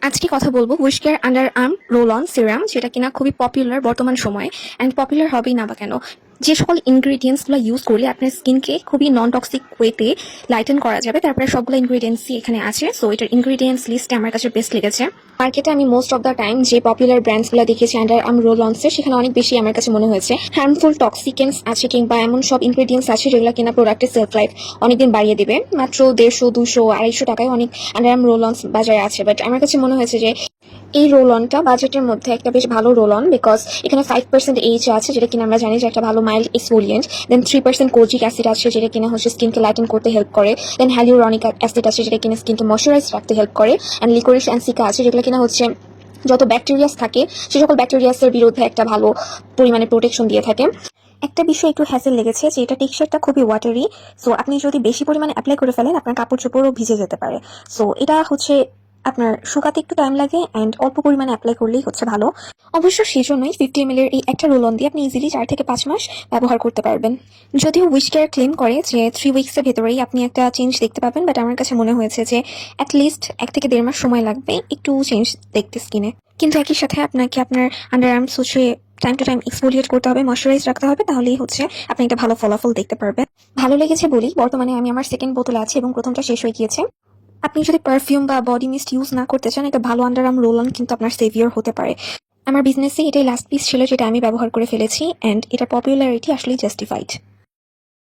আজকে কথা বলবো Wishcare underarm roll on serum, যেটা কিনা খুবই পপুলার বর্তমান সময়ে। অ্যান্ড পপুলার হবেই না বা কেন, যে সকল ইনগ্রিডিয়েন্টসগুলো ইউজ করলে আপনার স্কিনকে খুবই নন টক্সিক ওয়েতে লাইটেন করা যাবে, তারপরে সবগুলো ইনগ্রিডিয়েন্টসই এখানে আছে। সো এটার ইনগ্রিডিয়েন্টস লিস্টে আমার কাছে বেস্ট লেগেছে। মার্কেটে আমি মোস্ট অফ দ্য টাইম যে পপুলার ব্র্যান্ডসগুলো দেখেছি আন্ডার আর্ম রোল অনসের, সেখানে অনেক বেশি আমার কাছে মনে হয়েছে হার্মফুল টক্সিকেন্স আছে, কিংবা এমন সব ইনগ্রিডিয়েন্টস আছে যেগুলো কিনা প্রোডাক্টের সেলফ লাইফ অনেকদিন বাড়িয়ে দেবে। মাত্র 150, 200, 250 টাকায় অনেক আন্ডার আর্ম রোল অনস বাজারে আছে। বাট আমার কাছে মনে হয়েছে যে এই রোল অনটা বাজেটের মধ্যে একটা বেশ ভালো রোল অন, বিকজ এখানে 5% এইচ আছে, যেটা কিনা আমরা জানি যে একটা ভালো মাইল্ড এক্সফোলিয়েন্ট। দেন 3% কোজিক অ্যাসিড আছে, যেটা কিনা হচ্ছে স্কিনকে লাইটেন করতে হেল্প করে। দেন হ্যালিউরনিক অ্যাসিড আছে, যেটা কিনা স্কিনকে ময়শ্চারাইজ রাখতে হেল্প করে। অ্যান্ড লিকোরিস অ্যান্ড আছে, যেগুলো কিনা হচ্ছে যত ব্যাকটেরিয়াস থাকে সে সকল ব্যাকটেরিয়াসের বিরুদ্ধে একটা ভালো পরিমাণে প্রোটেকশন দিয়ে থাকে। একটা বিষয় একটু হ্যাসেল লেগেছে যে এটা টেক্সচারটা খুবই ওয়াটারি। সো আপনি যদি বেশি পরিমাণে অ্যাপ্লাই করে ফেলেন, আপনার কাপড় চোপড়ও ভিজে যেতে পারে। সো এটা হচ্ছে আপনার শুকাতে একটু টাইম লাগে, অ্যান্ড অল্প পরিমাণে অ্যাপ্লাই করলেই হচ্ছে ভালো। অবশ্য সেই জন্যই 50 ml এর এই একটা রোল অন দিয়ে আপনি ইজিলি 4 থেকে 5 মাস ব্যবহার করতে পারবেন। যদিও উইশকেয়ার ক্লেম করে যে 3 উইক্সের ভেতরেই আপনি একটা চেঞ্জ দেখতে পাবেন, বাট আমার কাছে মনে হয়েছে যে অ্যাটলিস্ট 1 থেকে 1.5 মাস সময় লাগবে একটু চেঞ্জ দেখতে স্কিনে। কিন্তু একই সাথে আপনাকে আপনার আন্ডার আর্মস হচ্ছে টাইম টু টাইম এক্সফোলিয়েট করতে হবে, ময়শ্চারাইজ রাখতে হবে, তাহলেই হচ্ছে আপনি একটা ভালো ফলাফল দেখতে পারবেন। ভালো লেগেছে বলি বর্তমানে আমি আমার সেকেন্ড বোতলে আছি এবং প্রথমটা শেষ হয়ে গিয়েছে। আপনি যদি পারফিউম বা বডি মিস্ট ইউজ না করতে চান, এটা ভালো আন্ডার আর্ম রোল অন কিন্তু আপনার সেভিয়ার হতে পারে। আমার বিজনেসে এটাই লাস্ট পিস ছিল যেটা আমি ব্যবহার করে ফেলেছি, অ্যান্ড এটা পপুলারিটি আসলেই জাস্টিফাইড।